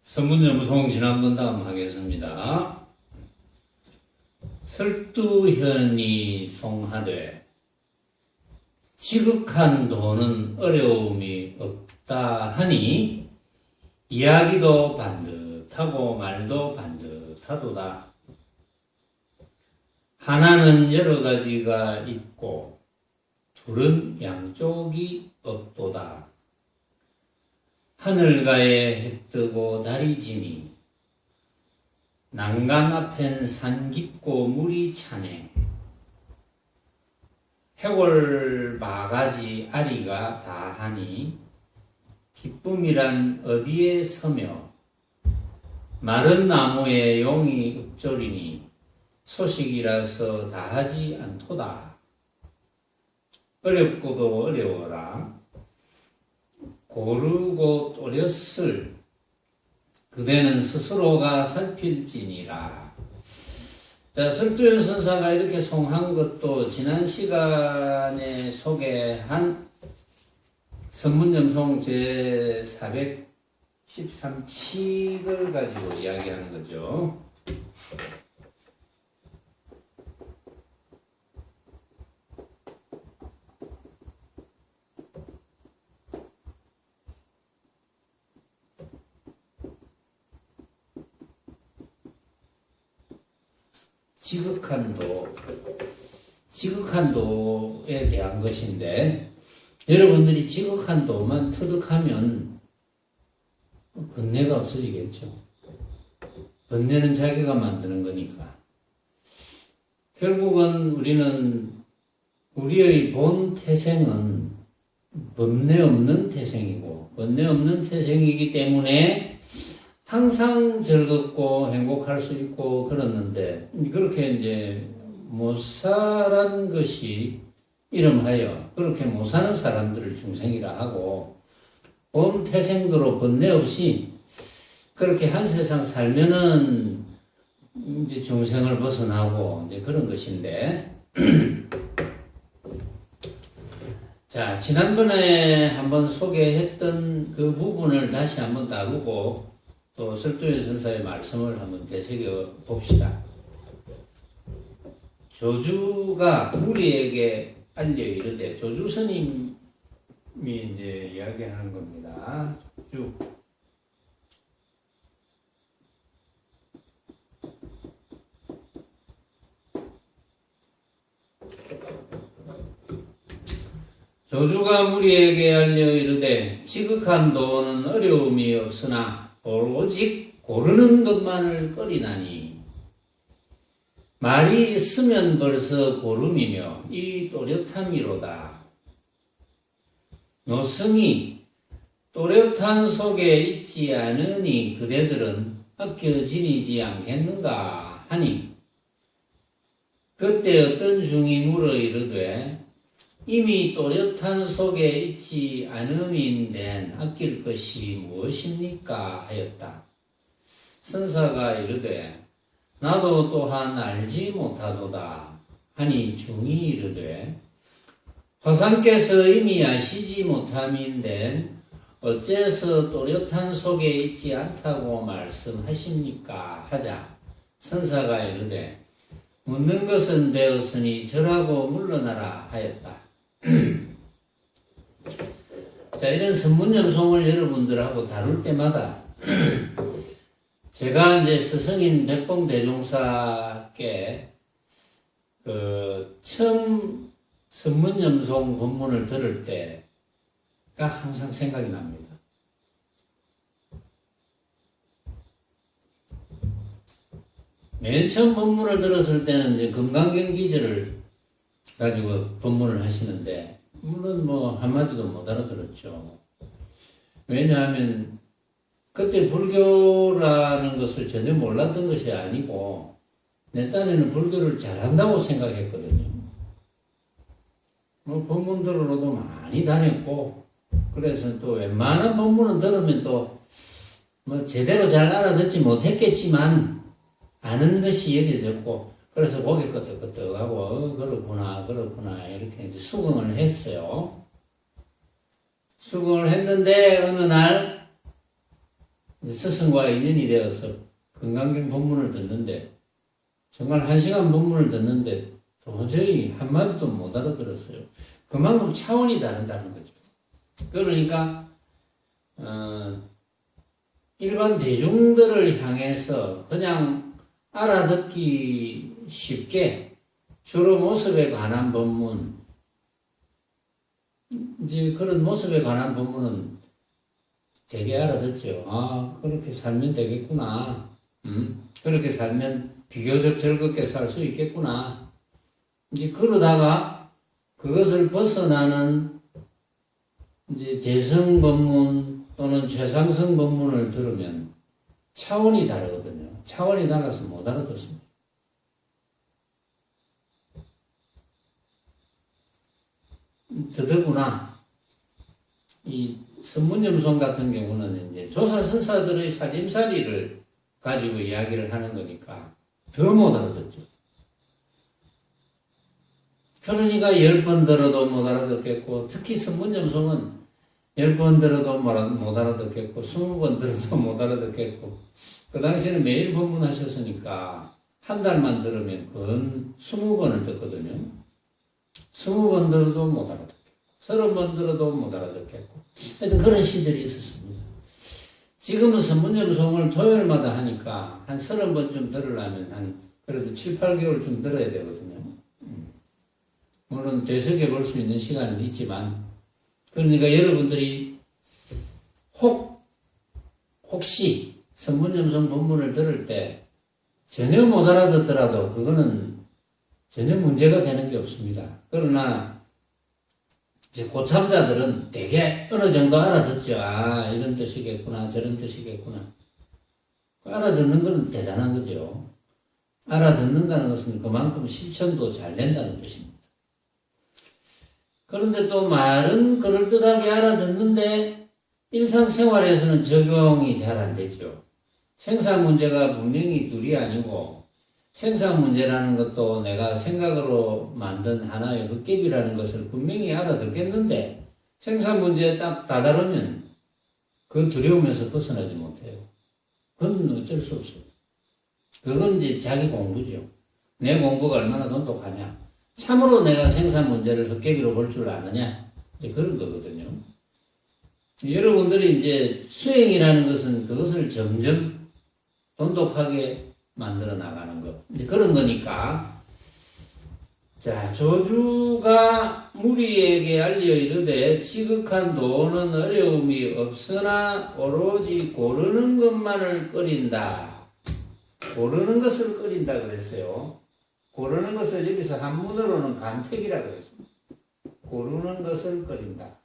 선문연무송 지난번 다음 하겠습니다. 설두현이 송하되 지극한 도는 어려움이 없다 하니 이야기도 반듯하고 말도 반듯하도다. 하나는 여러 가지가 있고 둘은 양쪽이 없도다. 하늘가에 해 뜨고 달이 지니 난간 앞엔 산 깊고 물이 차네. 해골 바가지 아리가 다하니 기쁨이란 어디에 서며 마른 나무에 용이 읊조리니 소식이라서 다하지 않도다. 어렵고도 어려워라. 고르고 또렸을 그대는 스스로가 살필지니라. 자, 설두현 선사가 이렇게 송한 것도 지난 시간에 소개한 선문염송 제413칙을 가지고 이야기하는 거죠. 지극한 도에 대한 것인데, 여러분들이 지극한 도만 터득하면 번뇌가 없어지겠죠. 번뇌는 자기가 만드는 거니까. 결국은 우리의 본 태생은 번뇌 없는 태생이고, 번뇌 없는 태생이기 때문에 항상 즐겁고 행복할 수 있고 그렇는데, 그렇게 이제 못 살은 것이 이름하여 그렇게 못 사는 사람들을 중생이라 하고, 온 태생도로 번뇌 없이 그렇게 한 세상 살면은 이제 중생을 벗어나고 이제 그런 것인데, 자, 지난번에 한번 소개했던 그 부분을 다시 한번 다루고 또 설두현 선사의 말씀을 한번 되새겨 봅시다. 조주가 무리에게 알려 이르되, 조주 스님이 이제 이야기하는 겁니다. 조주가 무리에게 알려 이르되 지극한 도는 어려움이 없으나 오직 고르는 것만을 꺼리나니 말이 있으면 벌써 고름이며 이 또렷함이로다. 노승이 또렷한 속에 있지 않으니 그대들은 아껴 지니지 않겠는가 하니, 그때 어떤 중이 물어 이르되 이미 또렷한 속에 있지 않음인된 아낄 것이 무엇입니까 하였다. 선사가 이르되 나도 또한 알지 못하도다 하니, 중이 이르되 화상께서 이미 아시지 못함인된 어째서 또렷한 속에 있지 않다고 말씀하십니까 하자. 선사가 이르되 묻는 것은 되었으니 절하고 물러나라 하였다. 자, 이런 선문염송을 여러분들하고 다룰 때마다 제가 이제 스승인 백봉대종사께 처음 선문염송 법문을 들을 때가 항상 생각이 납니다. 맨 처음 법문을 들었을 때는 이제 금강경기절을 가지고 법문을 하시는데, 물론 뭐 한마디도 못 알아들었죠. 왜냐하면 그때 불교라는 것을 전혀 몰랐던 것이 아니고 내 딴에는 불교를 잘한다고 생각했거든요. 뭐 법문 들으러도 많이 다녔고, 그래서 또 웬만한 법문은 들으면 또 뭐 제대로 잘 알아듣지 못했겠지만 아는 듯이 여겨졌고, 그래서 고개 끄덕끄덕하고, 그렇구나, 그렇구나, 이렇게 이제 수긍을 했어요. 수긍을 했는데, 어느 날, 스승과 인연이 되어서 건강경 법문을 듣는데, 정말 1시간 법문을 듣는데, 도저히 한마디도 못 알아들었어요. 그만큼 차원이 다르다는 거죠. 그러니까, 일반 대중들을 향해서 그냥 알아듣기 쉽게 주로 모습에 관한 법문, 이제 그런 모습에 관한 법문은 되게 알아듣죠. 아, 그렇게 살면 되겠구나. 그렇게 살면 비교적 즐겁게 살 수 있겠구나. 이제 그러다가 그것을 벗어나는 이제 대성 법문 또는 최상승 법문을 들으면 차원이 다르거든요. 차원이 달라서 못 알아듣습니다. 더더구나 이 선문염송 같은 경우는 이제 조사선사들의 살림살이를 가지고 이야기를 하는 거니까 더 못 알아듣죠. 그러니까 10번 들어도 못 알아듣겠고, 특히 선문염송은 10번 들어도 못 알아듣겠고, 20번 들어도 못 알아듣겠고, 그 당시에는 매일 법문하셨으니까 한 달만 들으면 그건 20번을 듣거든요. 20번 들어도 못 알아듣겠고, 30번 들어도 못 알아듣겠고, 하여튼 그런 시절이 있었습니다. 지금은 선문염송을 토요일마다 하니까 한 30번쯤 들으려면 한 그래도 7, 8개월쯤 들어야 되거든요. 물론 되새겨 볼 수 있는 시간은 있지만, 그러니까 여러분들이 혹시 선문염송 본문을 들을 때 전혀 못 알아듣더라도 그거는 전혀 문제가 되는 게 없습니다. 그러나 이제 고참자들은 되게 어느 정도 알아듣죠. 아, 이런 뜻이겠구나, 저런 뜻이겠구나. 알아듣는 건 대단한 거죠. 알아듣는다는 것은 그만큼 실천도 잘 된다는 뜻입니다. 그런데 또 말은 그럴듯하게 알아듣는데 일상생활에서는 적용이 잘 안 되죠. 생산 문제가 분명히 둘이 아니고, 생산 문제라는 것도 내가 생각으로 만든 하나의 흙개비라는 것을 분명히 알아듣겠는데, 생산 문제에 딱 다다르면 그 두려움에서 벗어나지 못해요. 그건 어쩔 수 없어요. 그건 이제 자기 공부죠. 내 공부가 얼마나 돈독하냐. 참으로 내가 생산 문제를 헛개비로 볼 줄 아느냐. 이제 그런 거거든요. 여러분들이 이제 수행이라는 것은 그것을 점점 돈독하게 만들어 나가는 것. 이제 그런 거니까. 자, 조주가 무리에게 알려 이르되 지극한 도는 어려움이 없으나 오로지 고르는 것만을 끓인다. 고르는 것을 끓인다 그랬어요. 고르는 것을 여기서 한문으로는 간택이라고 했습니다. 고르는 것을 끓인다.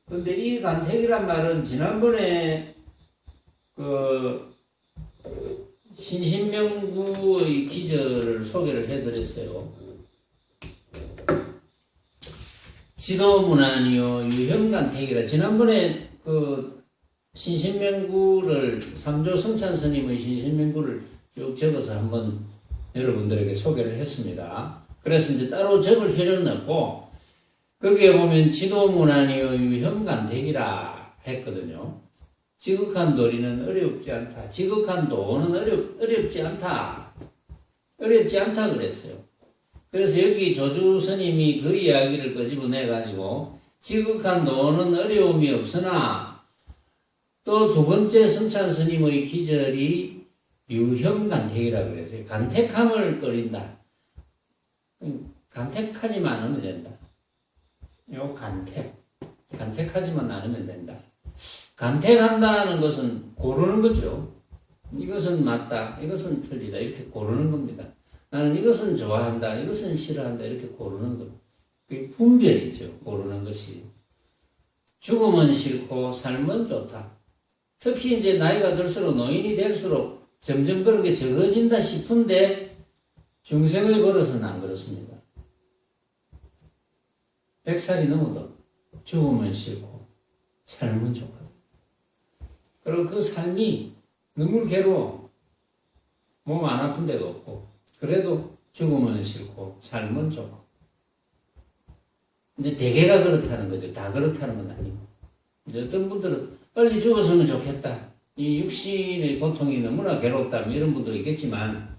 근데 이 간택이란 말은 지난번에 그 신신명구의 기절을 소개를 해드렸어요. 지도문안이요 유형간택이라. 지난번에 그 신신명구를 삼조 성찬 스님의 신신명구를 쭉 적어서 한번 여러분들에게 소개를 했습니다. 그래서 이제 따로 적을 필요는 없고, 거기에 보면 지도문안이요 유형간택이라 했거든요. 지극한 도리는 어렵지 않다. 지극한 도는 어렵지 않다. 어렵지 않다 그랬어요. 그래서 여기 조주 스님이 그 이야기를 끄집어내가지고 지극한 도는 어려움이 없으나, 또 두 번째 성찬 스님의 기절이 유형간택이라고 그랬어요. 간택함을 끓인다. 간택하지만 않으면 된다. 요 간택하지만 않으면 된다. 간택한다는 것은 고르는 거죠. 이것은 맞다, 이것은 틀리다, 이렇게 고르는 겁니다. 나는 이것은 좋아한다, 이것은 싫어한다, 이렇게 고르는 것. 그게 분별이죠, 고르는 것이. 죽음은 싫고 삶은 좋다. 특히 이제 나이가 들수록, 노인이 될수록 점점 그런 게 적어진다 싶은데 중생의 버릇은 안 그렇습니다. 100살이 넘어도 죽음은 싫고 삶은 좋거든. 그리고 그 삶이 너무 괴로워. 몸 안 아픈 데가 없고, 그래도 죽으면 싫고 삶은 좋고. 이제 대개가 그렇다는 거죠. 다 그렇다는 건 아니고. 이제 어떤 분들은 빨리 죽었으면 좋겠다. 이 육신의 고통이 너무나 괴롭다. 이런 분도 있겠지만,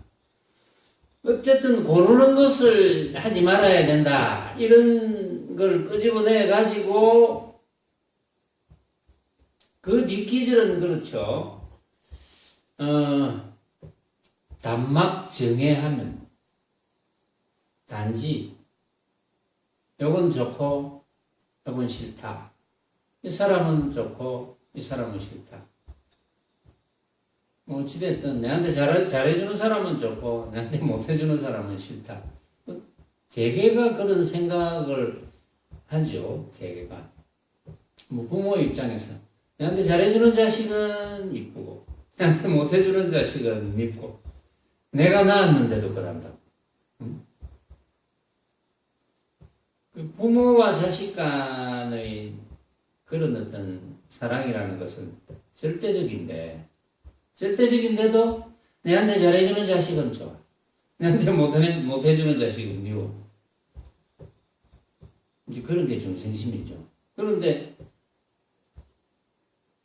어쨌든 고르는 것을 하지 말아야 된다. 이런 걸 끄집어내 가지고 그 뒷기질은 그렇죠. 단막 정해하면 단지 요건 좋고 요건 싫다. 이 사람은 좋고 이 사람은 싫다. 어찌됐든 내한테 잘해주는 사람은 좋고 내한테 못해주는 사람은 싫다. 대개가 그런 생각을 하죠. 대개가. 부모 입장에서 내한테 잘해주는 자식은 이쁘고 내한테 못해주는 자식은 밉고 내가 낳았는데도 그런다. 부모와 자식 간의 그런 어떤 사랑이라는 것은 절대적인데도 내한테 잘해주는 자식은 좋아. 내한테 못해주는 자식은 미워. 이제 그런 게 중생심이죠. 그런데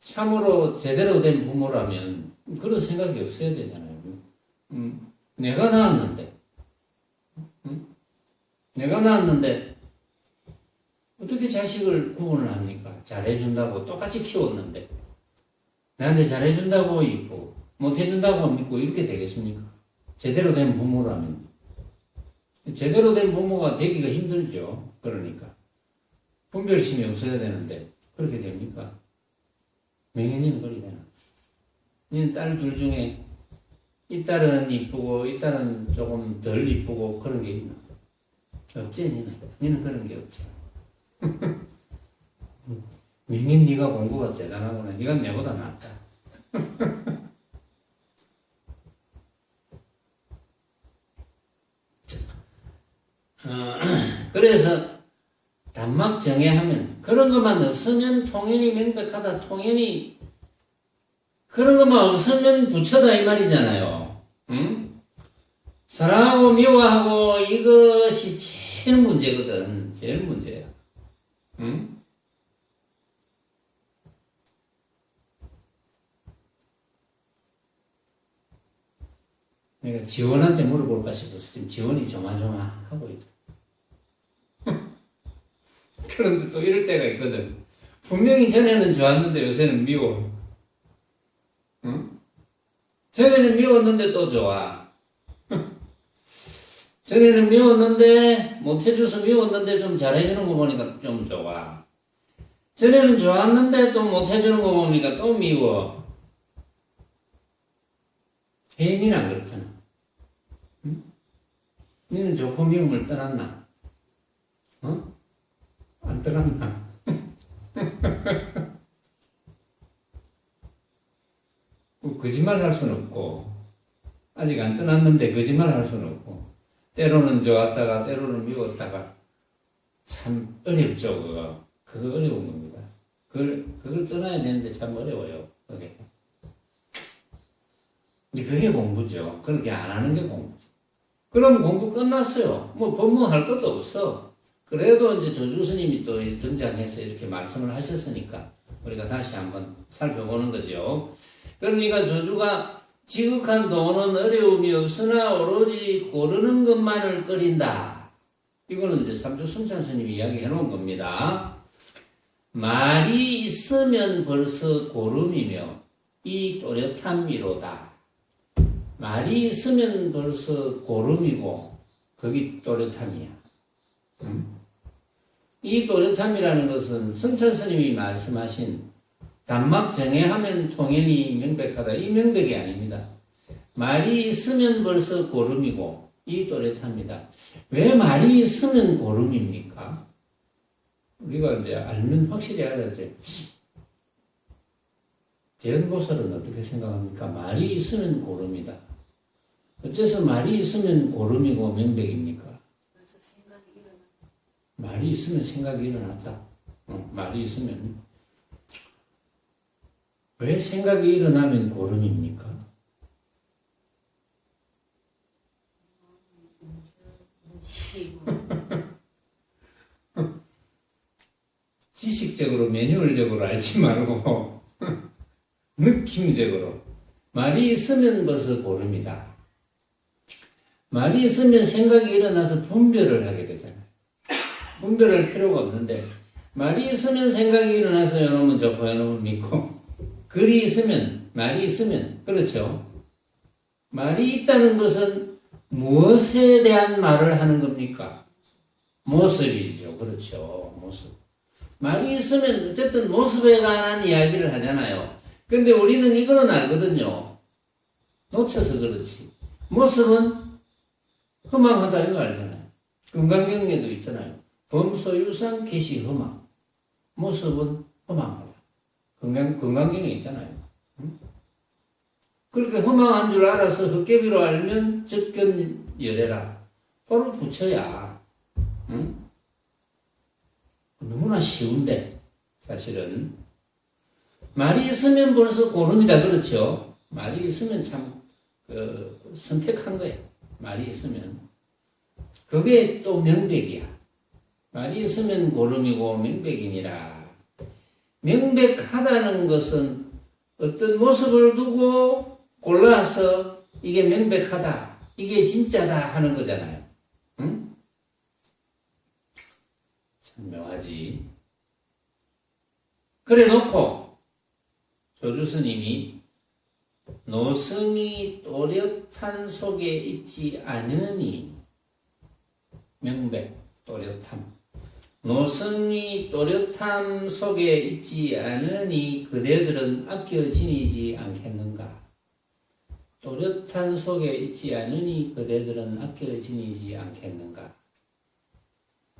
참으로 제대로 된 부모라면 그런 생각이 없어야 되잖아요. 내가 낳았는데 어떻게 자식을 구분을 합니까? 잘해준다고 똑같이 키웠는데 나한테 잘해준다고 있고 못해준다고 믿고 이렇게 되겠습니까? 제대로 된 부모라면. 제대로 된 부모가 되기가 힘들죠. 그러니까 분별심이 없어야 되는데 그렇게 됩니까? 명예는 그리 되나? 니는 딸 둘 중에 이 딸은 이쁘고 이 딸은 조금 덜 이쁘고 그런 게 있나? 없지. 니는 그런 게 없지. 명인 네가 공부가 대단하구나. 네가 내보다 낫다. 그래서 단막 정해하면 그런 것만 없으면 통연이 명백하다. 통연이 그런 것만 없으면 부처다 이 말이잖아요. 응? 사랑하고 미워하고 이것이 제일 문제거든. 제일 문제야. 응? 내가 지원한테 물어볼까 싶어서 지금 지원이 조마조마하고 있다. 그런데 또 이럴 때가 있거든. 분명히 전에는 좋았는데 요새는 미워. 응? 전에는 미웠는데 또 좋아. 전에는 미웠는데 못해줘서 미웠는데 좀 잘해주는 거 보니까 좀 좋아. 전에는 좋았는데 또 못해주는 거 보니까 또 미워. 태인이는 안 그렇잖아. 응? 너는 좋고 미움을 떠났나? 안 떠났나? 거짓말 할 수는 없고, 아직 안 떠났는데 거짓말 할 수는 없고, 때로는 좋았다가, 때로는 미웠다가, 참 어렵죠, 그거. 그거 어려운 겁니다. 그걸 떠나야 되는데 참 어려워요, 그게. 그게 공부죠. 그렇게 안 하는 게 공부죠. 그럼 공부 끝났어요. 뭐 법문할 것도 없어. 그래도 이제 조주 스님이 또 등장해서 이렇게 말씀을 하셨으니까 우리가 다시 한번 살펴보는 거죠. 그러니까 조주가 지극한 도는 어려움이 없으나 오로지 고르는 것만을 끓인다. 이거는 이제 삼주 승찬 스님이 이야기해 놓은 겁니다. 말이 있으면 벌써 고름이며 이 또렷함이로다. 말이 있으면 벌써 고름이고 거기 또렷함이야. 이 또렷함이라는 것은 승찬 스님이 말씀하신 단막 정해하면 통연이 명백하다. 이 명백이 아닙니다. 말이 있으면 벌써 고름이고 이 또렷합니다. 왜 말이 있으면 고름입니까? 우리가 이제 알면 확실히 알아야지. 대연보살은 어떻게 생각합니까? 말이 있으면 고름이다. 어째서 말이 있으면 고름이고 명백입니까? 말이 있으면 생각이 일어났다. 말이 있으면. 왜 생각이 일어나면 고름입니까? 지식적으로 매뉴얼적으로 알지 말고 느낌적으로 말이 있으면 벌써 고릅니다. 말이 있으면 생각이 일어나서 분별을 하게 되잖아요. 분별할 필요가 없는데 말이 있으면 생각이 일어나서 요놈은 좋고 요놈은 믿고 글이 있으면 말이 있으면 그렇죠. 말이 있다는 것은 무엇에 대한 말을 하는 겁니까? 모습이죠. 그렇죠. 모습. 말이 있으면 어쨌든 모습에 관한 이야기를 하잖아요. 근데 우리는 이거는 알거든요. 놓쳐서 그렇지. 모습은 허망하다 이거 알잖아요. 금강경에도 있잖아요. 범소유상 개시 허망. 모습은 허망하다. 금강경에 있잖아요. 응? 그렇게 허망한 줄 알아서 헛개비로 알면 접견열애라. 바로 부처야. 응? 너무나 쉬운데 사실은 말이 있으면 벌써 고릅니다. 그렇죠? 말이 있으면 참 선택한 거예요. 말이 있으면 그게 또 명백이야. 말이 있으면 고름이고 명백이니라. 명백하다는 것은 어떤 모습을 두고 골라서 이게 명백하다, 이게 진짜다 하는 거잖아요. 응? 참 묘하지. 그래 놓고 조주스님이 노승이 또렷한 속에 있지 않으니 명백, 또렷함. 노승이 또렷함 속에 있지 않으니 그대들은 아껴 지니지 않겠는가? 또렷한 속에 있지 않으니 그대들은 아껴 지니지 않겠는가?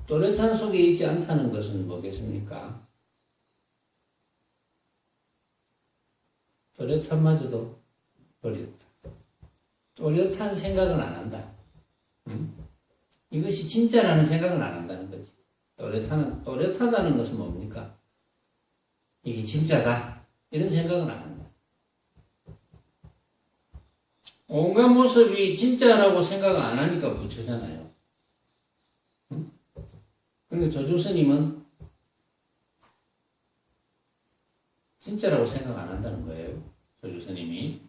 또렷한 속에 있지 않다는 것은 뭐겠습니까? 또렷함마저도 버렸다. 또렷한 생각은 안 한다. 응? 이것이 진짜라는 생각은 안 한다는 거지. 또렷하다는 것은 뭡니까? 이게 진짜다. 이런 생각은 안 한다. 온갖 모습이 진짜라고 생각 안 하니까 부처잖아요. 응? 그러니까 조주스님은 진짜라고 생각 안 한다는 거예요. 조주스님이.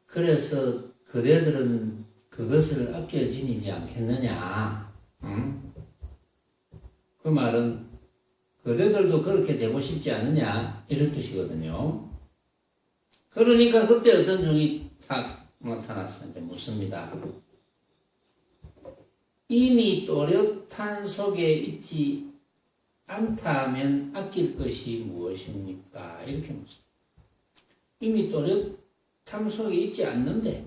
그래서 그대들은 그것을 아껴 지니지 않겠느냐. 응? 그 말은 그대들도 그렇게 되고 싶지 않느냐 이런 뜻이거든요. 그러니까 그때 어떤 종이 탁 나타나서 이제 묻습니다. 이미 또렷한 속에 있지 않다면 아낄 것이 무엇입니까? 이렇게 묻습니다. 이미 또렷함 속에 있지 않는데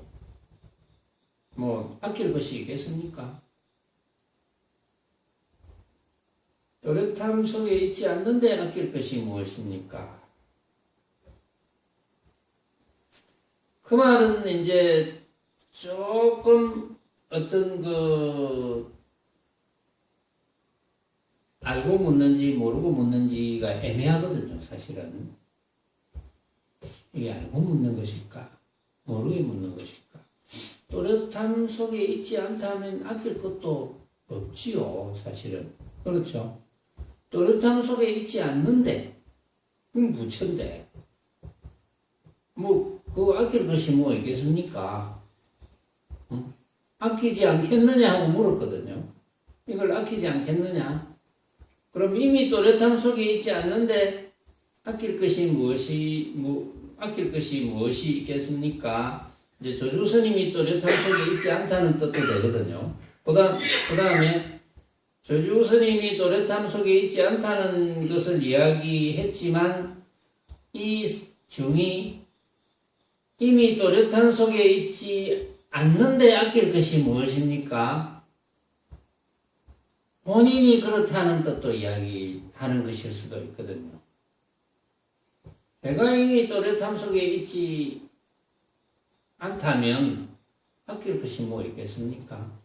뭐 아낄 것이 있겠습니까? 또렷함 속에 있지 않는데 아낄 것이 무엇입니까? 그 말은 이제 조금 어떤 알고 묻는지 모르고 묻는지가 애매하거든요, 사실은. 이게 알고 묻는 것일까? 모르게 묻는 것일까? 또렷함 속에 있지 않다면 아낄 것도 없지요, 사실은. 그렇죠? 또렷함 속에 있지 않는데, 부처인데, 그거 아낄 것이 뭐 있겠습니까? 응? 아끼지 않겠느냐 하고 물었거든요. 이걸 아끼지 않겠느냐? 그럼 이미 또렷함 속에 있지 않는데, 아낄 것이 무엇이 있겠습니까? 이제 조주스님이 또렷함 속에 있지 않다는 뜻도 되거든요. 그 다음에 조주스님이 또렷함 속에 있지 않다는 것을 이야기했지만 이 중이 이미 또렷함 속에 있지 않는데 아낄 것이 무엇입니까? 본인이 그렇다는 뜻도 이야기하는 것일 수도 있거든요. 내가 이미 또렷함 속에 있지 않다면 아낄 것이 뭐 있겠습니까?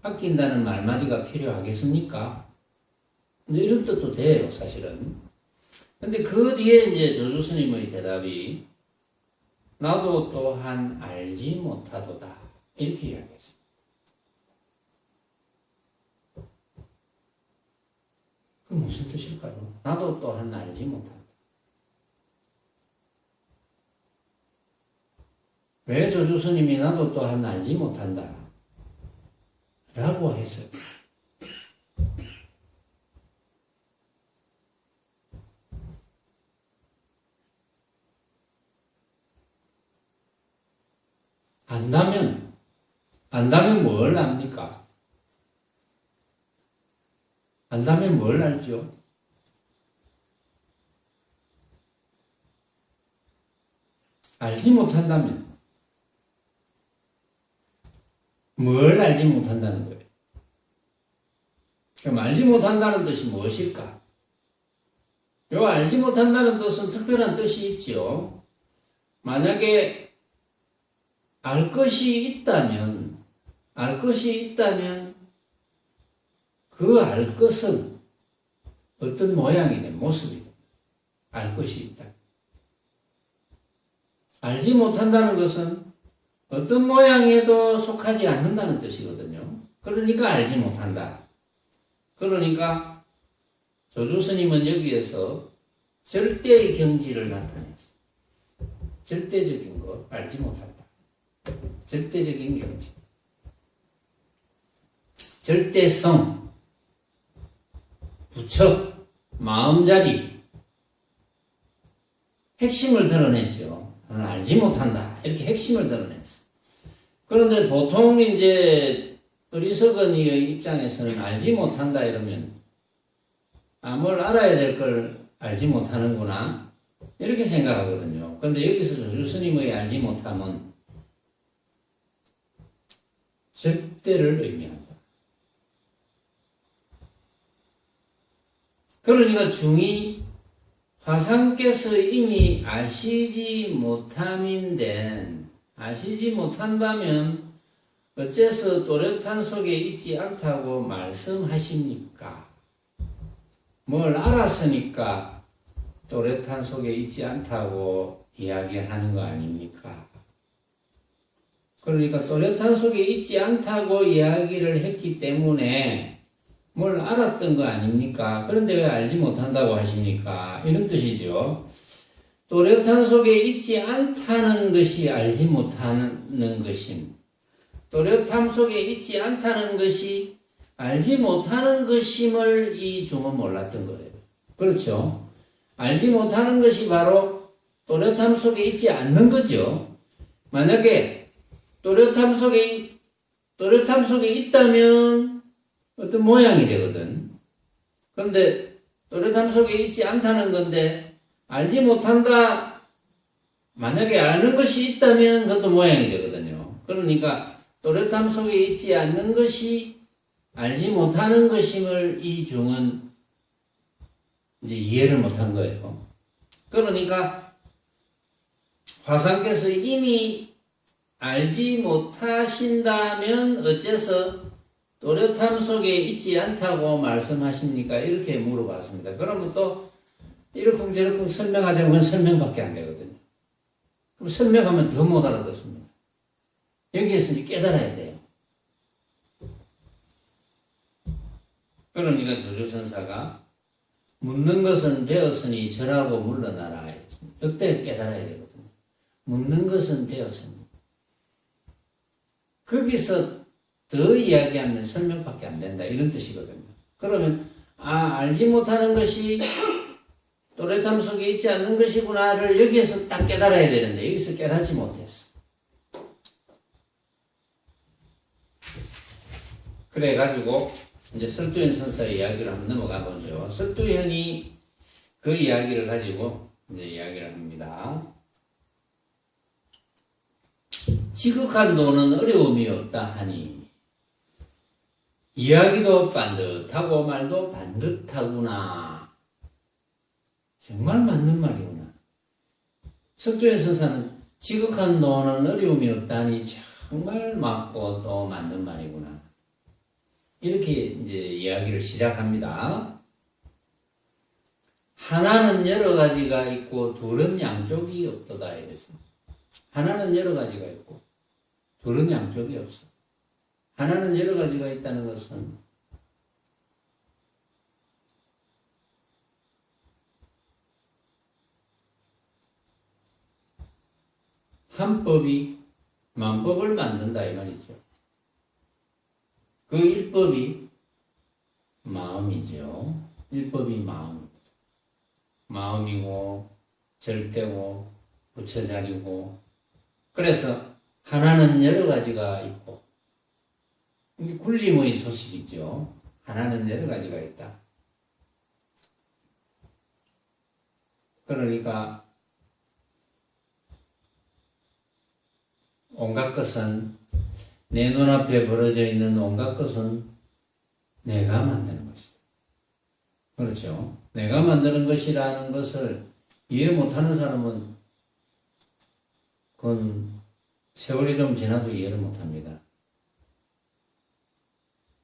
아낀다는 말마디가 필요하겠습니까? 이런 뜻도 돼요, 사실은. 근데 그 뒤에 이제 조주스님의 대답이 나도 또한 알지 못하도다. 이렇게 이야기했습니다. 그 무슨 뜻일까요? 나도 또한 알지 못한다. 왜 조주 스님이 나도 또한 알지 못한다 라고 했을까? 안다면 뭘 압니까? 안다면 뭘 알죠? 알지 못한다면 뭘 알지 못한다는 거예요? 그럼 알지 못한다는 뜻이 무엇일까? 요 알지 못한다는 뜻은 특별한 뜻이 있죠. 만약에 알 것이 있다면 그 알 것은 어떤 모양이든 모습이든 알 것이 있다. 알지 못한다는 것은 어떤 모양에도 속하지 않는다는 뜻이거든요. 그러니까 알지 못한다. 그러니까 조주 스님은 여기에서 절대의 경지를 나타냈어요. 절대적인 거 알지 못한다. 절대적인 경지. 절대성, 부처, 마음자리, 핵심을 드러냈죠. 나는 알지 못한다. 이렇게 핵심을 드러냈어. 그런데 보통 이제 어리석은 이의 입장에서는 알지 못한다 이러면 뭘 알아야 될 걸 알지 못하는구나 이렇게 생각하거든요. 그런데 여기서 조주 스님의 알지 못함은 절대를 의미한다. 그러니까 중이 화상께서 이미 아시지 못한다면 어째서 또렷한 속에 있지 않다고 말씀하십니까? 뭘 알았으니까 또렷한 속에 있지 않다고 이야기하는 거 아닙니까? 그러니까 또렷한 속에 있지 않다고 이야기를 했기 때문에 뭘 알았던 거 아닙니까? 그런데 왜 알지 못한다고 하십니까? 이런 뜻이죠. 또렷한 속에 있지 않다는 것이 알지 못하는 것임. 또렷함 속에 있지 않다는 것이 알지 못하는 것임을 이 중은 몰랐던 거예요. 그렇죠? 알지 못하는 것이 바로 또렷함 속에 있지 않는 거죠. 만약에 또렷함 속에 있다면 어떤 모양이 되거든. 그런데 또렷함 속에 있지 않다는 건데 알지 못한다. 만약에 아는 것이 있다면 그것도 모양이 되거든요. 그러니까 또렷함 속에 있지 않는 것이 알지 못하는 것임을 이 중은 이제 이해를 못한 거예요. 그러니까 화상께서 이미 알지 못하신다면 어째서 또렷함 속에 있지 않다고 말씀하십니까? 이렇게 물어봤습니다. 그러면 또 이러쿵저러쿵 설명하자면 설명밖에 안 되거든요. 그럼 설명하면 더 못 알아듣습니다. 여기에서 이제 깨달아야 돼요. 그러니까 조주선사가 묻는 것은 되었으니 절하고 물러나라. 이때 깨달아야 되거든요. 묻는 것은 되었으니. 거기서 더 이야기하면 설명밖에 안 된다. 이런 뜻이거든요. 그러면 알지 못하는 것이 또렷함 속에 있지 않는 것이구나를 여기에서 딱 깨달아야 되는데 여기서 깨닫지 못했어. 그래가지고 이제 설두현 선사의 이야기를 한번 넘어가 보죠. 설두현이 그 이야기를 가지고 이제 이야기를 합니다. 지극한 도는 어려움이 없다 하니 이야기도 반듯하고 말도 반듯하구나. 정말 맞는 말이구나. 석두현 선사는 지극한 도는 어려움이 없다니 정말 맞고 또 맞는 말이구나. 이렇게 이제 이야기를 시작합니다. 하나는 여러 가지가 있고 둘은 양쪽이 없도다 이랬습니다. 하나는 여러 가지가 있고 둘은 양쪽이 없어. 하나는 여러 가지가 있다는 것은 한 법이 만법을 만든다 이 말이죠. 그 일법이 마음이죠. 일법이 마음이고 절대고 부처자리고, 그래서 하나는 여러 가지가 있고, 이게 굴림의 소식이죠. 하나는 여러 가지가 있다. 그러니까 온갖 것은, 내 눈앞에 벌어져 있는 온갖 것은 내가 만드는 것이다. 그렇죠. 내가 만드는 것이라는 것을 이해 못하는 사람은 그건 세월이 좀 지나도 이해를 못합니다.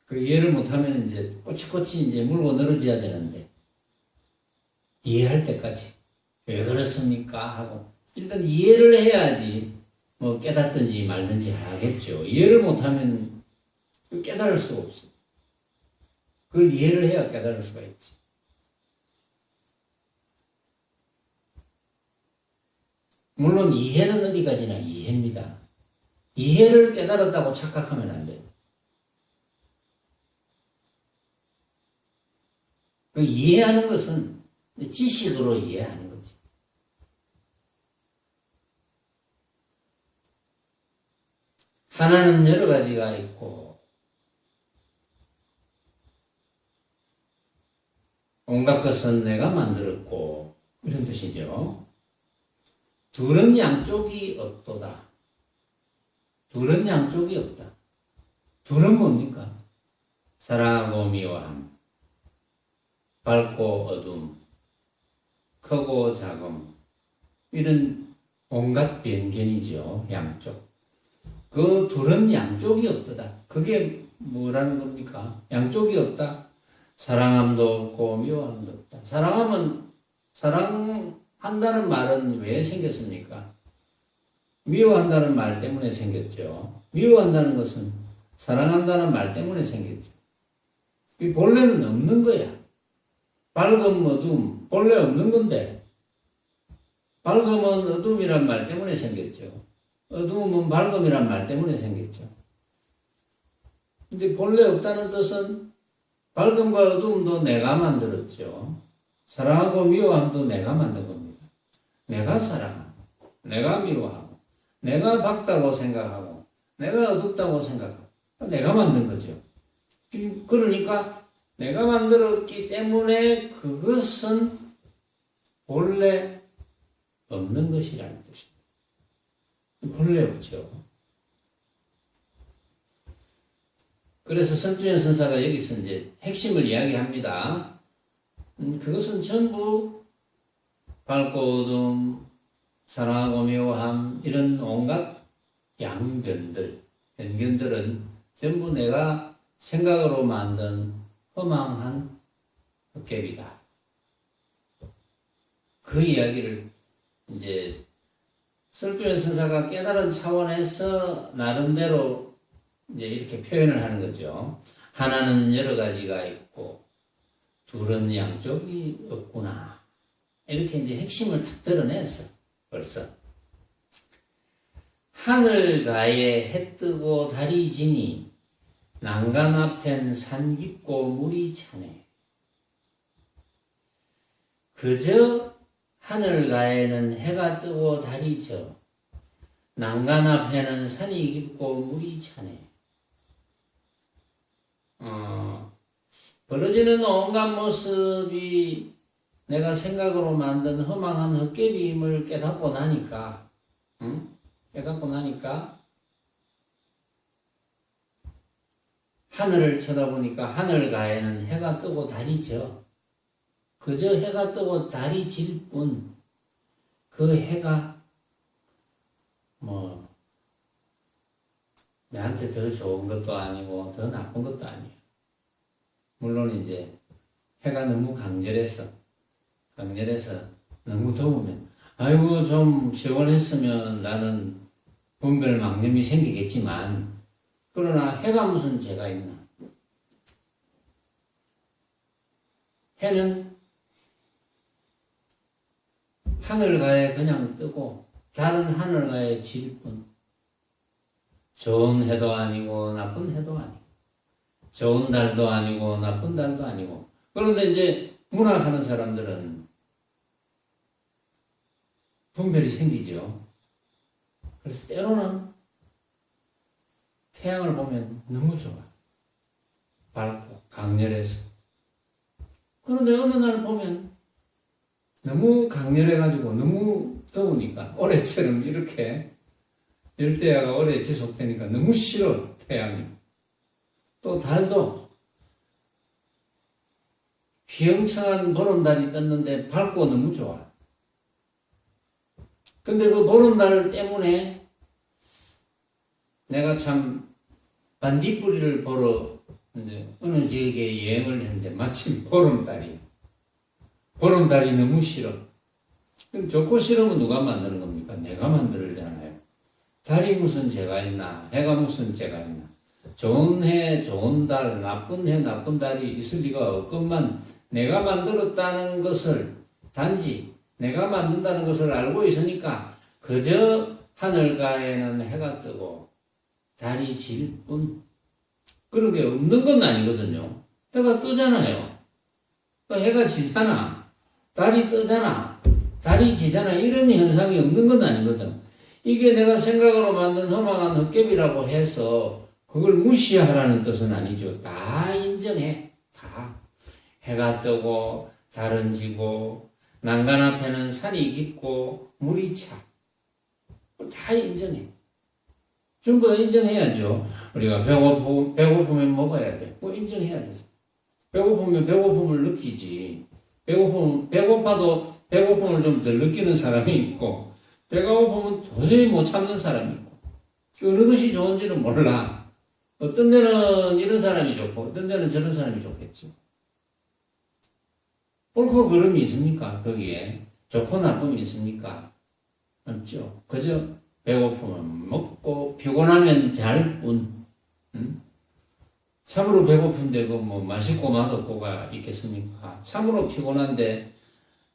그 이해를 못하면 이제 꼬치꼬치 이제 물고 늘어져야 되는데, 이해할 때까지 왜 그렇습니까 하고 일단 이해를 해야지 뭐 깨닫든지 말든지 하겠죠. 이해를 못하면 깨달을 수가 없어. 그걸 이해를 해야 깨달을 수가 있지. 물론 이해는 어디까지나 이해입니다. 이해를 깨달았다고 착각하면 안 돼요. 그 이해하는 것은 지식으로 이해하는 거지. 하나는 여러 가지가 있고 온갖 것은 내가 만들었고 이런 뜻이죠. 둘은 양쪽이 없도다. 둘은 양쪽이 없다. 둘은 뭡니까? 사랑하고 미워함, 밝고 어둠, 크고 작음, 이런 온갖 변견이죠. 양쪽. 그 둘은 양쪽이 없다. 그게 뭐라는 겁니까? 양쪽이 없다. 사랑함도 없고 미워함도 없다. 사랑한다는 말은 왜 생겼습니까? 미워한다는 말 때문에 생겼죠. 미워한다는 것은 사랑한다는 말 때문에 생겼죠. 이 본래는 없는 거야. 밝음, 어둠, 본래 없는 건데, 밝음은 어둠이란 말 때문에 생겼죠. 어둠은 밝음이란 말 때문에 생겼죠. 근데 본래 없다는 뜻은 밝음과 어둠도 내가 만들었죠. 사랑하고 미워함도 내가 만든 겁니다. 내가 사랑하고, 내가 미워하고, 내가 밝다고 생각하고, 내가 어둡다고 생각하고, 내가 만든 거죠. 그러니까 내가 만들었기 때문에 그것은 본래 없는 것이라는 뜻입니다. 본래 없죠. 그래서 선주현 선사가 여기서 이제 핵심을 이야기합니다. 그것은 전부 밝고 어둠, 사랑하고 미워함, 이런 온갖 양변들, 변견들은 전부 내가 생각으로 만든 허망한 헛개비다. 그 이야기를 이제 설주현 선사가 깨달은 차원에서 나름대로 이제 이렇게 표현을 하는 거죠. 하나는 여러 가지가 있고 둘은 양쪽이 없구나. 이렇게 이제 핵심을 탁 드러냈어. 벌써. 하늘 가에 해 뜨고 달이 지니 난간 앞엔 산 깊고 물이 차네. 그저 하늘 가에는 해가 뜨고 달이 져, 난간 앞에는 산이 깊고 물이 차네. 벌어지는 온갖 모습이 내가 생각으로 만든 허망한 헛개비임을 깨닫고 나니까, 깨닫고 나니까 하늘을 쳐다보니까 하늘 가에는 해가 뜨고 달이 져. 그저 해가 뜨고 달이 질 뿐, 그 해가 뭐 내한테 더 좋은 것도 아니고 더 나쁜 것도 아니에요. 물론 이제 해가 너무 강렬해서 너무 더우면 아이고 좀 시원했으면 나는 분별망념이 생기겠지만, 그러나 해가 무슨 죄가 있나? 해는 하늘 가에 그냥 뜨고 다른 하늘과의 질뿐. 좋은 해도 아니고 나쁜 해도 아니고 좋은 달도 아니고 나쁜 달도 아니고. 그런데 이제 문학하는 사람들은 분별이 생기죠. 그래서 때로는 태양을 보면 너무 좋아. 밝고 강렬해서. 그런데 어느 날 보면 너무 강렬해가지고 너무 더우니까 올해처럼 이렇게 열대야가 오래 지속되니까 너무 싫어, 태양이. 또 달도 휘영청한 보름달이 떴는데 밝고 너무 좋아. 근데 그 보름달 때문에 내가 참 반딧불이를 보러 어느 지역에 여행을 했는데 마침 보름달이 너무 싫어. 그럼 좋고 싫으면 누가 만드는 겁니까? 내가 만들잖아요. 달이 무슨 죄가 있나? 해가 무슨 죄가 있나? 좋은 해, 좋은 달, 나쁜 해, 나쁜 달이 있을 리가 없건만 내가 만들었다는 것을 단지 내가 만든다는 것을 알고 있으니까 그저 하늘가에는 해가 뜨고 달이 질 뿐. 그런 게 없는 건 아니거든요. 해가 뜨잖아요. 또 해가 지잖아. 달이 뜨잖아. 달이 지잖아. 이런 현상이 없는 건 아니거든. 이게 내가 생각으로 만든 허망한 헛개비라고 해서 그걸 무시하라는 뜻은 아니죠. 다 인정해. 다. 해가 뜨고 달은 지고 난간 앞에는 산이 깊고 물이 차. 다 인정해. 전부 다 인정해야죠. 우리가 배고프면 먹어야 돼. 뭐 인정해야 돼. 배고프면 배고픔을 느끼지. 배고파도 배고픔을 좀 덜 느끼는 사람이 있고, 배가 고프면 도저히 못 참는 사람이 있고, 어느 것이 좋은지는 몰라. 어떤 데는 이런 사람이 좋고, 어떤 데는 저런 사람이 좋겠죠. 옳고 그름이 있습니까? 거기에. 좋고 나쁨이 있습니까? 없죠. 그저 배고프면 먹고, 피곤하면 잘 뿐. 참으로 배고픈데 그 뭐 맛있고 맛없고가 있겠습니까? 참으로 피곤한데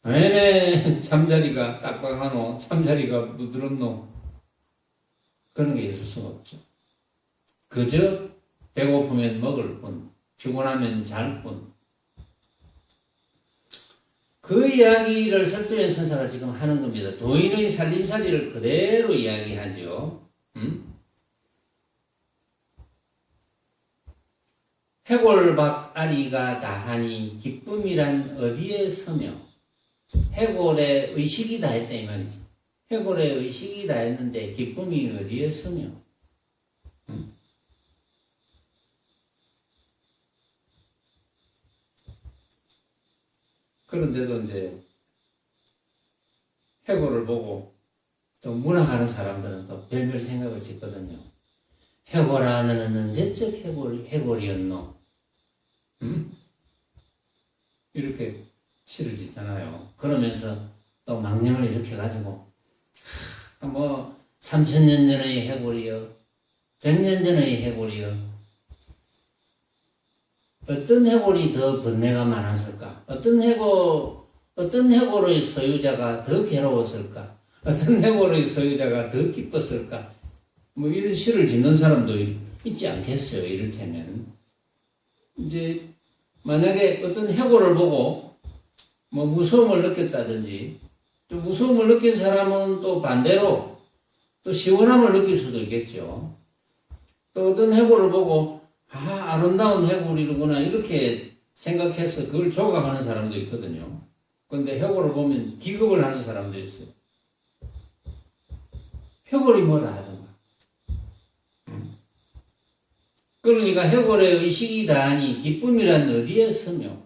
왜 잠자리가 딱딱하노? 잠자리가 부드럽노? 그런 게 있을 수가 없죠. 그저 배고프면 먹을 뿐, 피곤하면 잘 뿐. 그 이야기를 설도현 선사가 지금 하는 겁니다. 도인의 살림살이를 그대로 이야기하죠. 해골박 아리가 다하니 기쁨이란 어디에 서며. 해골의 의식이 다 했다 이 말이지. 해골의 의식이 다 했는데 기쁨이 어디에 서며. 그런데도 이제 해골을 보고 또 문학하는 사람들은 또 별별 생각을 짓거든요. 해골아, 너는 언제적 해골이었노? 이렇게 시를 짓잖아요. 그러면서 또 망령을 일으켜가지고, 3000년 전의 해골이여, 100년 전의 해골이여, 어떤 해골이 더 번뇌가 많았을까? 어떤 해골의 소유자가 더 괴로웠을까? 어떤 해골의 소유자가 더 기뻤을까? 뭐 이런 시를 짓는 사람도 있지 않겠어요, 이를테면. 이제, 만약에 어떤 해골을 보고, 뭐 무서움을 느꼈다든지, 또 무서움을 느낀 사람은 또 반대로 또 시원함을 느낄 수도 있겠죠. 또 어떤 해골을 보고, 아름다운 해골이구나, 이렇게 생각해서 그걸 조각하는 사람도 있거든요. 그런데 해골을 보면 기겁을 하는 사람도 있어요. 해골이 뭐라 하던가. 그러니까 해골의 의식이 다하니 기쁨이란 어디에 서며.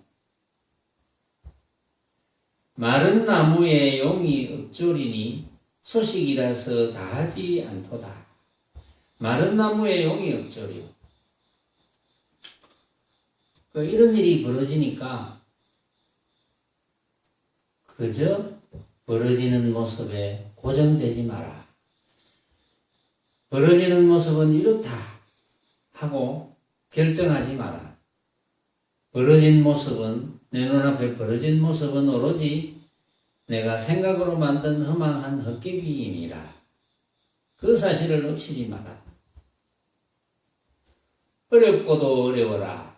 마른 나무에 용이 읊조리니 소식이라서 다하지 않도다. 마른 나무에 용이 읊조려. 이런 일이 벌어지니까 그저 벌어지는 모습에 고정되지 마라. 벌어지는 모습은 이렇다 하고 결정하지 마라. 벌어진 모습은, 내 눈앞에 벌어진 모습은 오로지 내가 생각으로 만든 허망한 헛개비임이라. 그 사실을 놓치지 마라. 어렵고도 어려워라.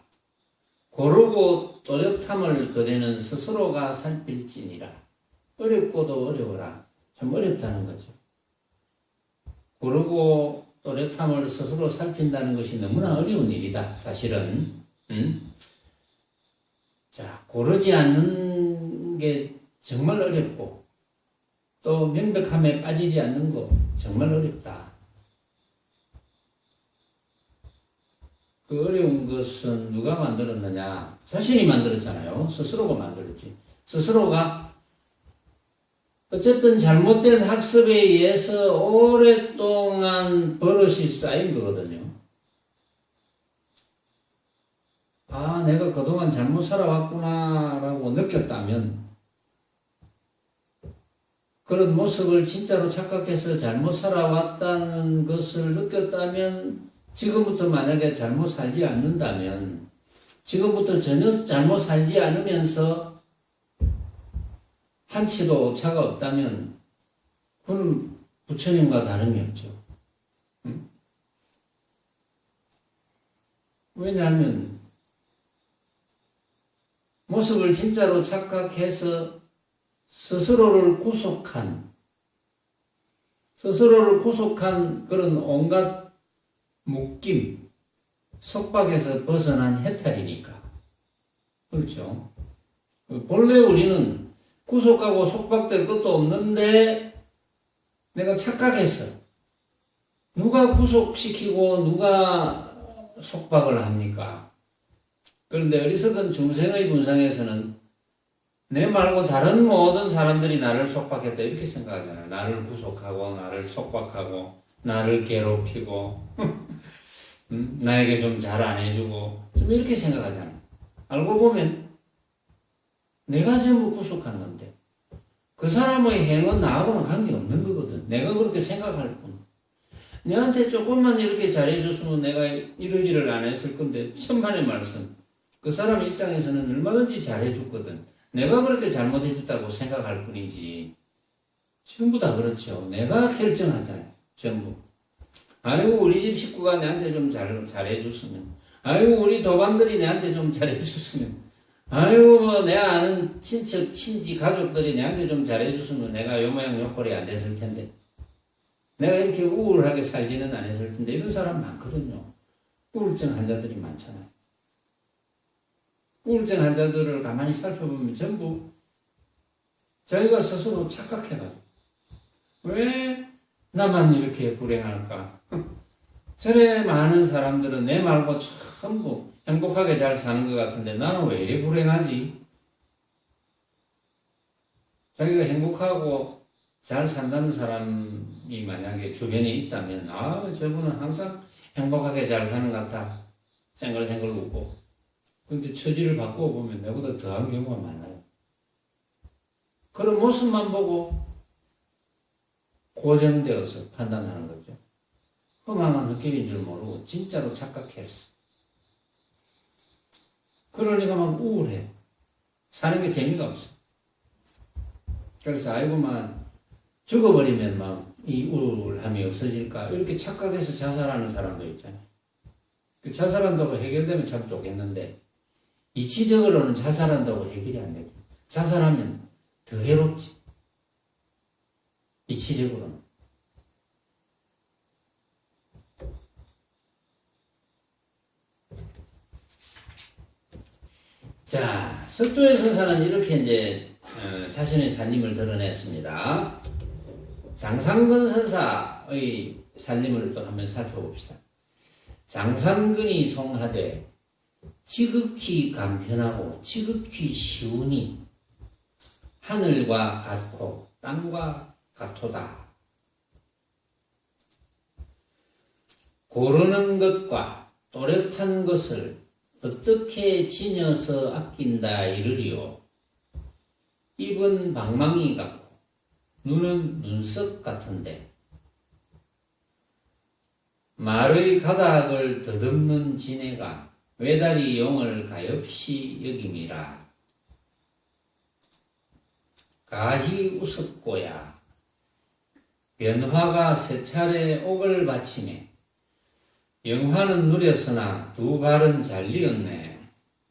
고르고 또렷함을 그대는 스스로가 살필지니라. 어렵고도 어려워라. 참 어렵다는 거죠. 고르고 또렷함을 스스로 살핀다는 것이 너무나 어려운 일이다. 사실은. 자, 고르지 않는 게 정말 어렵고 또 명백함에 빠지지 않는 거 정말 어렵다. 그 어려운 것은 누가 만들었느냐? 자신이 만들었잖아요. 스스로가 만들었지. 스스로가 어쨌든 잘못된 학습에 의해서 오랫동안 버릇이 쌓인 거거든요. 아, 내가 그동안 잘못 살아왔구나 라고 느꼈다면, 그런 모습을 진짜로 착각해서 잘못 살아왔다는 것을 느꼈다면, 지금부터 만약에 잘못 살지 않는다면, 지금부터 전혀 잘못 살지 않으면서 한치도 오차가 없다면, 그건 부처님과 다름이 없죠. 응? 왜냐하면, 모습을 진짜로 착각해서 스스로를 구속한 그런 온갖 묶임, 속박에서 벗어난 해탈이니까. 그렇죠. 본래 우리는 구속하고 속박될 것도 없는데 내가 착각했어. 누가 구속시키고 누가 속박을 합니까? 그런데 어리석은 중생의 분상에서는 내 말고 다른 모든 사람들이 나를 속박했다 이렇게 생각하잖아요. 나를 구속하고 나를 속박하고 나를 괴롭히고 나에게 좀 잘 안 해주고 좀 이렇게 생각하잖아요. 알고 보면 내가 전부 구속한 건데 그 사람의 행은 나하고는 관계없는 거거든. 내가 그렇게 생각할 뿐. 내한테 조금만 이렇게 잘해줬으면 내가 이러지를 안 했을 건데 천만의 말씀. 그 사람 입장에서는 얼마든지 잘해줬거든. 내가 그렇게 잘못해줬다고 생각할 뿐이지. 전부 다 그렇죠. 내가 결정하잖아요. 전부. 아이고 우리 집 식구가 내한테 좀 잘해줬으면, 아이고 우리 도반들이 내한테 좀 잘해줬으면, 아이고 뭐 내가 아는 친척, 친지, 가족들이 내한테 좀 잘해줬으면 내가 요 모양 요 꼴이 안 됐을 텐데, 내가 이렇게 우울하게 살지는 안 했을 텐데. 이런 사람 많거든요. 우울증 환자들이 많잖아요. 우울증 환자들을 가만히 살펴보면 전부 자기가 스스로 착각해가지고 왜 나만 이렇게 불행할까? 저래 많은 사람들은 내 말고 전부 행복하게 잘 사는 것 같은데 나는 왜 이래 불행하지? 자기가 행복하고 잘 산다는 사람이 만약에 주변에 있다면, 아, 저분은 항상 행복하게 잘 사는 것 같아. 쌩글쌩글 웃고. 근데 처지를 바꾸어 보면 내보다 더한 경우가 많아요. 그런 모습만 보고 고정되어서 판단하는 거죠. 허망한 흑길인 줄 모르고 진짜로 착각했어. 그러니까 막 우울해. 사는 게 재미가 없어. 그래서 아이고만 죽어버리면 막 이 우울함이 없어질까 이렇게 착각해서 자살하는 사람도 있잖아요. 그 자살한다고 해결되면 참 좋겠는데 이치적으로는 자살한다고 해결이 안 되고, 자살하면 더 해롭지. 이치적으로는. 자, 석도의 서사는 이렇게 이제 자신의 살림을 드러냈습니다. 장상근 선사의 살림을 또 한번 살펴봅시다. 장상근이 송하되 지극히 간편하고 지극히 쉬우니 하늘과 같고 땅과 같도다. 고르는 것과 또렷한 것을 어떻게 지녀서 아낀다 이르리요. 입은 방망이 같고 눈은 눈썹 같은데 말의 가닥을 더듬는 지네가 외다리 용을 가엾이 여김이라. 가히 우습고야 변화가 세 차례 옥을 바치네. 영화는 누렸으나 두 발은 잘리었네.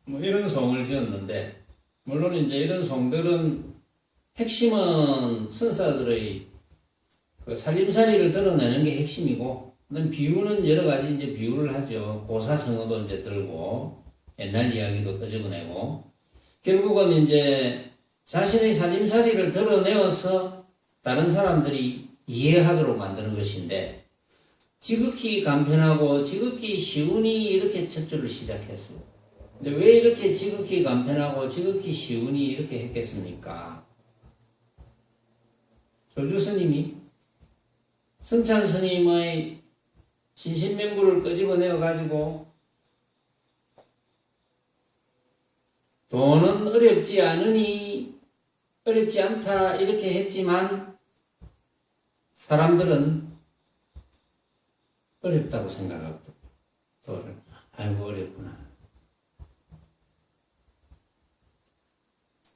뭐 이런 송을 지었는데, 물론 이제 이런 송들은 핵심은 선사들의 그 살림살이를 드러내는 게 핵심이고, 비유는 여러 가지 이제 비유를 하죠. 고사성어도 이제 들고, 옛날 이야기도 끄집어내고, 결국은 이제 자신의 살림살이를 드러내어서 다른 사람들이 이해하도록 만드는 것인데, 지극히 간편하고 지극히 쉬우니 이렇게 첫 줄을 시작했어요. 근데 왜 이렇게 지극히 간편하고 지극히 쉬우니 이렇게 했겠습니까? 조주 스님이 성찬 스님의 신신명구를 끄집어내어 가지고 돈은 어렵지 않으니 어렵지 않다 이렇게 했지만 사람들은 어렵다고 생각하거든. 돈을. 아이고 어렵구나.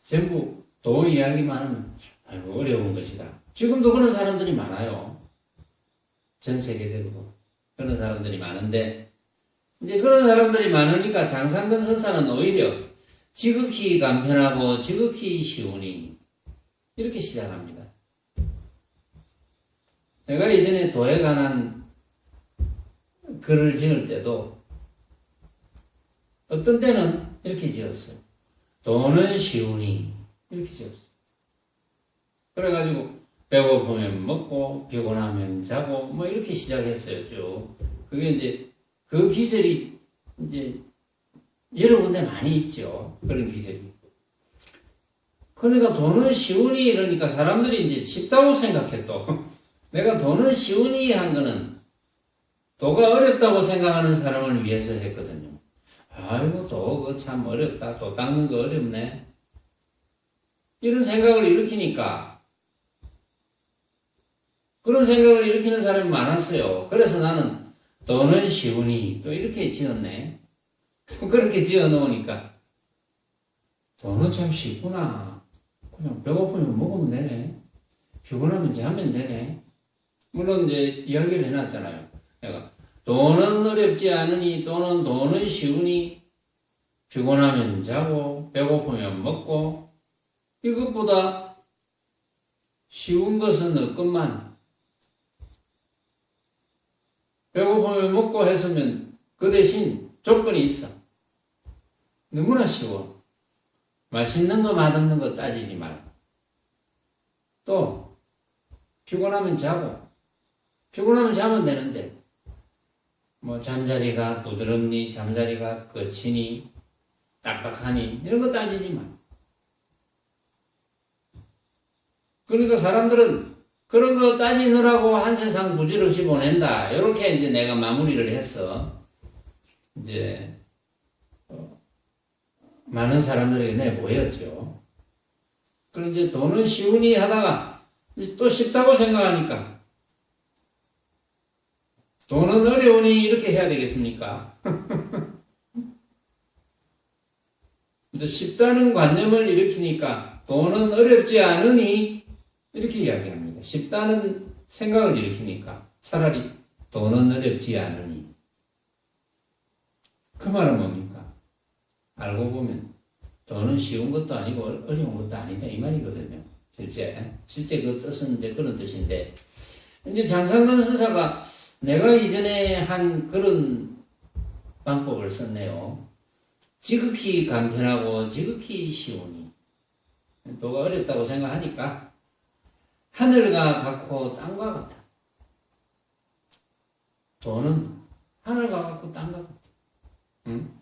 전부 돈 이야기만 하면 아이고 어려운 것이다. 지금도 그런 사람들이 많아요. 전 세계적으로 그런 사람들이 많은데 이제 그런 사람들이 많으니까 장상근 선사는 오히려 지극히 간편하고 지극히 쉬우니 이렇게 시작합니다. 내가 이전에 도에 관한 글을 지을 때도 어떤 때는 이렇게 지었어요. 도는 쉬우니 이렇게 지었어요. 그래가지고 배고프면 먹고 피곤하면 자고 뭐 이렇게 시작했어요. 쭉. 그게 이제 그 기절이 이제 여러 군데 많이 있죠. 그런 기절이. 그러니까 돈은 쉬우니 이러니까 사람들이 이제 쉽다고 생각해 또. 내가 돈은 쉬우니 한 거는 도가 어렵다고 생각하는 사람을 위해서 했거든요. 아이고 도 그거 참 어렵다. 도 닦는 거 어렵네. 이런 생각을 일으키니까 그런 생각을 일으키는 사람이 많았어요. 그래서 나는 도는 쉬우니 또 이렇게 지었네. 그렇게 지어 놓으니까 도는 참 쉽구나. 그냥 배고프면 먹으면 되네. 피곤하면 자면 되네. 물론 이제 이야기를 해놨잖아요. 내가 도는 어렵지 않으니 또는 도는 쉬우니 피곤하면 자고 배고프면 먹고 이것보다 쉬운 것은 없건만 배고프면 먹고 했으면 그 대신 조건이 있어. 너무나 쉬워. 맛있는 거 맛없는 거 따지지 말고 또 피곤하면 자고 피곤하면 자면 되는데 뭐 잠자리가 부드럽니 잠자리가 거치니 딱딱하니 이런 거 따지지 마. 그러니까 사람들은 그런 거 따지느라고 한 세상 부질없이 보낸다. 이렇게 이제 내가 마무리를 해서 이제 많은 사람들에게 내보였죠. 그럼 이제 돈은 쉬우니 하다가 또 쉽다고 생각하니까 돈은 어려우니 이렇게 해야 되겠습니까? 이제 쉽다는 관념을 일으키니까 돈은 어렵지 않으니 이렇게 이야기합니다. 쉽다는 생각을 일으키니까 차라리 돈은 어렵지 않으니. 그 말은 뭡니까? 알고 보면 돈은 쉬운 것도 아니고 어려운 것도 아니다 이 말이거든요. 실제 그 뜻은 이제 그런 뜻인데 이제 장상근 선사가 내가 이전에 한 그런 방법을 썼네요. 지극히 간편하고 지극히 쉬우니 도가 어렵다고 생각하니까 하늘과 같고 땅과 같아. 도는 하늘과 같고 땅과 같아. 응?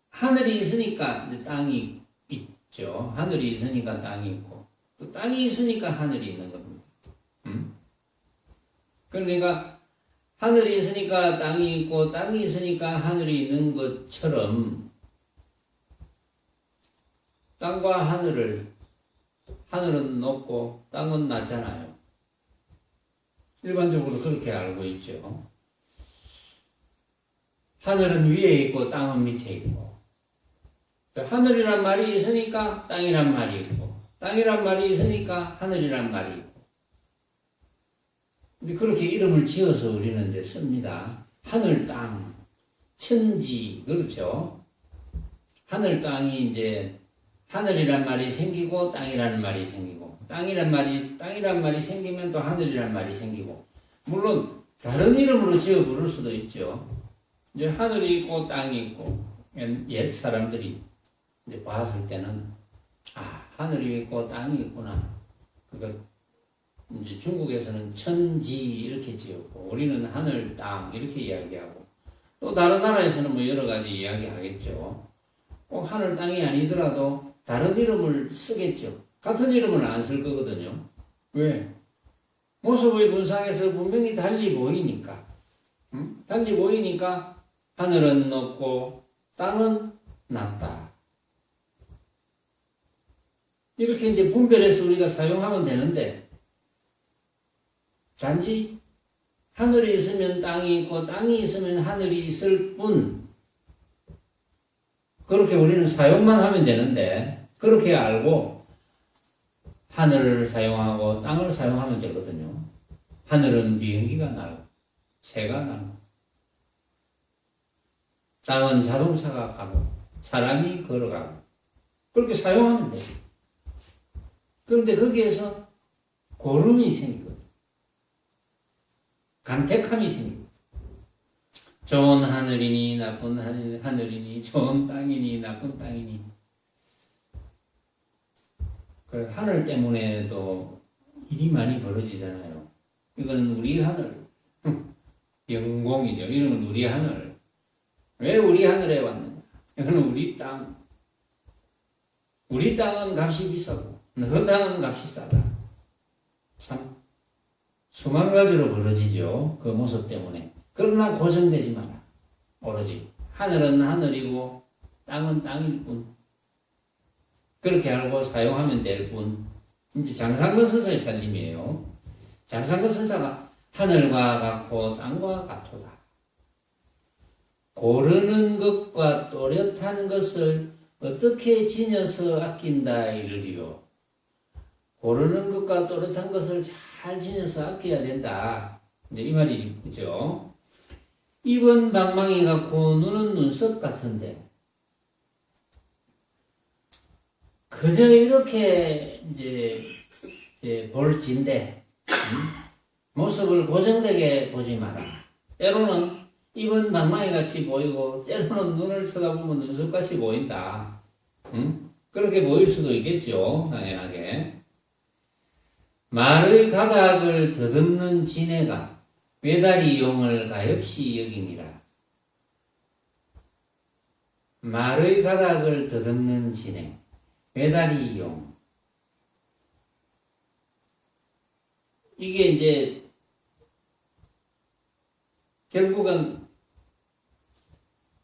하늘이 있으니까 땅이 있죠. 하늘이 있으니까 땅이 있고 또 땅이 있으니까 하늘이 있는 겁니다. 응? 그러니까 하늘이 있으니까 땅이 있고 땅이 있으니까 하늘이 있는 것처럼 땅과 하늘은 높고 땅은 낮잖아요. 일반적으로 그렇게 알고 있죠. 하늘은 위에 있고 땅은 밑에 있고 하늘이란 말이 있으니까 땅이란 말이 있고, 땅이란 말이 있으니까 하늘이란 말이 있고. 그렇게 이름을 지어서 우리는 이제 씁니다. 하늘, 땅, 천지, 그렇죠? 하늘, 땅이 이제 하늘이란 말이 생기고 땅이라는 말이 생기고, 땅이란 말이 생기면 또 하늘이란 말이 생기고, 물론 다른 이름으로 지어 부를 수도 있죠. 이제 하늘이 있고 땅이 있고, 옛 사람들이 이제 봤을 때는 하늘이 있고 땅이 있구나. 그러니까 이제 중국에서는 천지 이렇게 지었고, 우리는 하늘, 땅 이렇게 이야기하고, 또 다른 나라에서는 뭐 여러 가지 이야기하겠죠. 꼭 하늘, 땅이 아니더라도 다른 이름을 쓰겠죠. 같은 이름을 안 쓸 거거든요. 왜? 모습의 분상에서 분명히 달리 보이니까. 달리 보이니까 하늘은 높고 땅은 낮다. 이렇게 이제 분별해서 우리가 사용하면 되는데, 단지 하늘이 있으면 땅이 있고 땅이 있으면 하늘이 있을 뿐, 그렇게 우리는 사용만 하면 되는데, 그렇게 알고 하늘을 사용하고 땅을 사용하면 되거든요. 하늘은 비행기가 날고 새가 날고, 땅은 자동차가 가고 사람이 걸어가고, 그렇게 사용하면 돼요. 그런데 거기에서 고름이 생기거든요. 간택함이 생기고, 좋은 하늘이니 나쁜 하늘이니, 좋은 땅이니 나쁜 땅이니, 그 하늘 때문에도 일이 많이 벌어지잖아요. 이건 우리 하늘, 영공이죠. 이름은 우리 하늘. 왜 우리 하늘에 왔느냐? 이거는 우리 땅. 우리 땅은 값이 비싸고 너 땅은 값이 싸다. 참 수만 가지로 벌어지죠. 그 모습 때문에. 그러나 고정되지 마라. 오로지 하늘은 하늘이고 땅은 땅일 뿐. 그렇게 알고 사용하면 될 뿐. 이제 장상근 선사의 살림이에요. 장상근 선사가 하늘과 같고 땅과 같도다. 고르는 것과 또렷한 것을 어떻게 지녀서 아낀다 이르리요. 고르는 것과 또렷한 것을 잘 지녀서 아껴야 된다. 이제 이 말이죠. 입은 방망이 같고 눈은 눈썹 같은데, 그저 이렇게 이제 볼진데, 모습을 고정되게 보지 마라. 때로는 입은 방망이 같이 보이고, 때로는 눈을 쳐다보면 눈썹 같이 보인다. 그렇게 보일 수도 있겠죠. 당연하게. 말의 가닥을 더듬는 지네가 외다리 용을 가엾이 여김이라. 말의 가닥을 더듬는 지네, 외다리 용. 이게 이제 결국은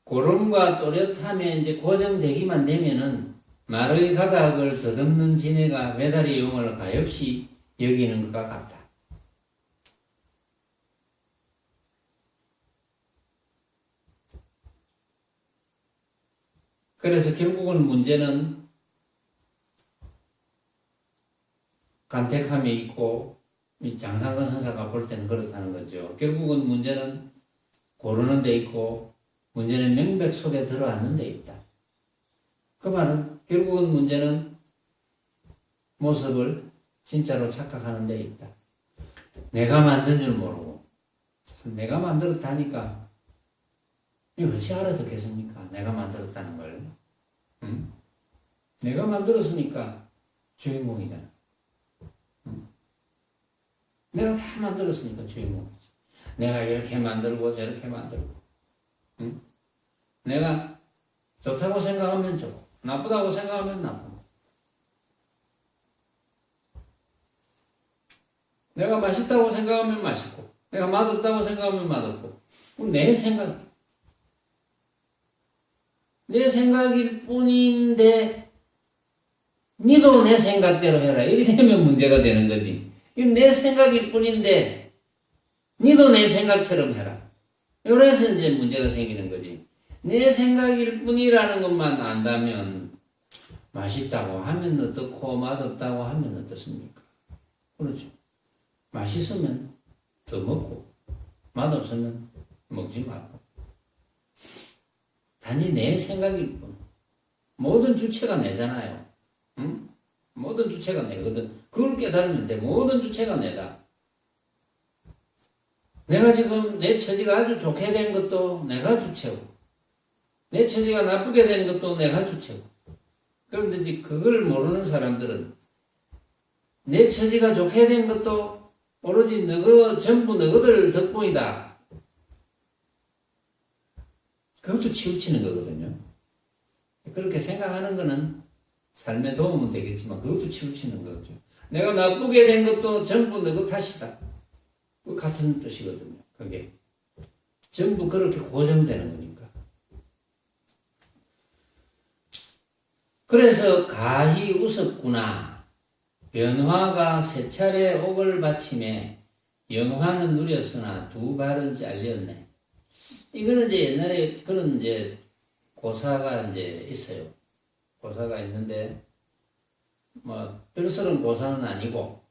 고름과 또렷함에 이제 고정되기만 되면은 말의 가닥을 더듬는 지네가 외다리 용을 가엾이 여기는 것과 같다. 그래서 결국은 문제는 간택함이 있고, 이 장상근 선사가 볼 때는 그렇다는 거죠. 결국은 문제는 고르는 데 있고, 문제는 명백 속에 들어앉는 데 있다. 그 말은 결국은 문제는 모습을 진짜로 착각하는 데 있다. 내가 만든 줄 모르고, 참 내가 만들었다니까 이거 어찌 알아듣겠습니까? 내가 만들었다는 걸. 내가 만들었으니까 주인공이잖아. 내가 다 만들었으니까 주인공이지. 내가 이렇게 만들고 저렇게 만들고, 내가 좋다고 생각하면 좋고 나쁘다고 생각하면 나쁘고, 내가 맛있다고 생각하면 맛있고 내가 맛없다고 생각하면 맛없고, 내 생각, 내 생각일 뿐인데 니도 내 생각대로 해라. 이렇게 되면 문제가 되는 거지. 이건 내 생각일 뿐인데 니도 내 생각처럼 해라. 이래서 이제 문제가 생기는 거지. 내 생각일 뿐이라는 것만 안다면 맛있다고 하면 어떻고 맛없다고 하면 어떻습니까? 그렇죠. 맛있으면 더 먹고 맛없으면 먹지 말고. 단지 내 생각일 뿐. 모든 주체가 내잖아요. 응? 모든 주체가 내거든. 그걸 깨달으면 돼. 모든 주체가 내다. 내가 지금 내 처지가 아주 좋게 된 것도 내가 주체고, 내 처지가 나쁘게 된 것도 내가 주체고. 그런데 이제 그걸 모르는 사람들은 내 처지가 좋게 된 것도 오로지 전부 너희들 덕분이다. 그것도 치우치는 거거든요. 그렇게 생각하는 거는 삶에 도움은 되겠지만 그것도 치우치는 거죠. 내가 나쁘게 된 것도 전부 너희 탓이다. 같은 뜻이거든요. 그게 전부 그렇게 고정되는 거니까. 그래서 가히 웃었구나. 변화가 세 차례 옥을 바침에 영화는 누렸으나 두 발은 잘렸네. 이거는 이제 옛날에 그런 이제 고사가 이제 있어요. 고사가 있는데 뭐 뼈스러운 고사는 아니고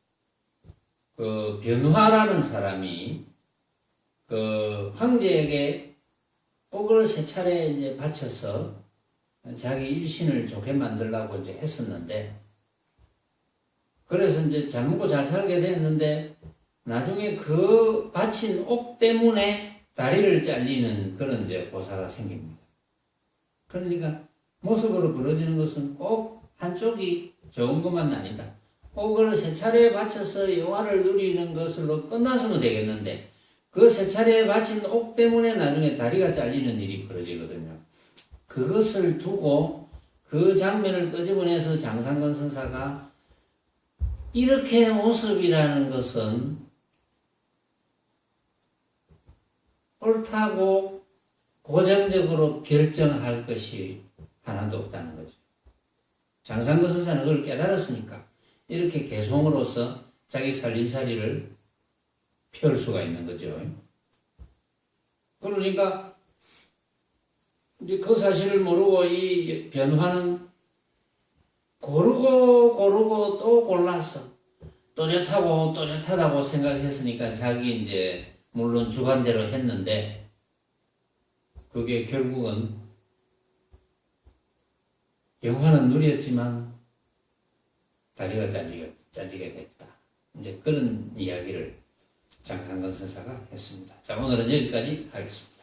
그 변화라는 사람이 그 황제에게 옥을 세 차례 이제 바쳐서 자기 일신을 좋게 만들려고 이제 했었는데, 그래서 이제 잘 먹고 잘 살게 됐는데 나중에 그 바친 옥 때문에 다리를 잘리는 그런 이제 고사가 생깁니다. 그러니까 모습으로 벌어지는 것은 꼭 한쪽이 좋은 것만 아니다. 옥을 세 차례 바쳐서 영화를 누리는 것으로 끝났으면 되겠는데 그 세 차례 바친 옥 때문에 나중에 다리가 잘리는 일이 벌어지거든요. 그것을 두고 그 장면을 끄집어내서 장상건 선사가 이렇게 모습이라는 것은 옳다고 고정적으로 결정할 것이 하나도 없다는 거죠. 장상건 선사는 그걸 깨달았으니까 이렇게 개송으로서 자기 살림살이를 펼 수가 있는 거죠. 그러니까 이제 그 사실을 모르고 이 변화는 고르고 또 골라서 또렷하고 또렷하다고 생각했으니까 자기 이제 물론 주관대로 했는데 그게 결국은 영화는 누렸지만 다리가 잘리게 됐다. 이제 그런 이야기를 장상건 선사가 했습니다. 자, 오늘은 여기까지 하겠습니다.